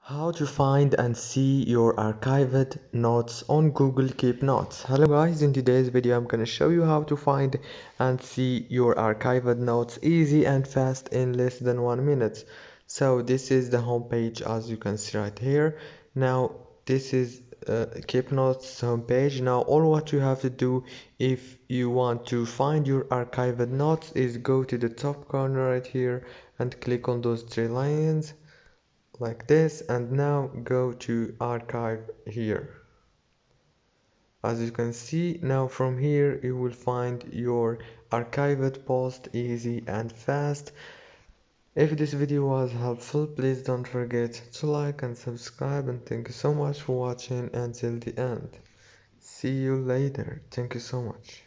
How to find and see your archived notes on Google Keep Notes. Hello guys, in today's video I'm gonna show you how to find and see your archived notes easy and fast in less than 1 minute. So this is the home page, as you can see right here. Now this is Keep Notes homepage. Now all what you have to do if you want to find your archived notes is go to the top corner right here and click on those three lines like this, and now go to archive here. As you can see, now from here you will find your archived post easy and fast. If this video was helpful, please don't forget to like and subscribe, and thank you so much for watching until the end. See you later. Thank you so much.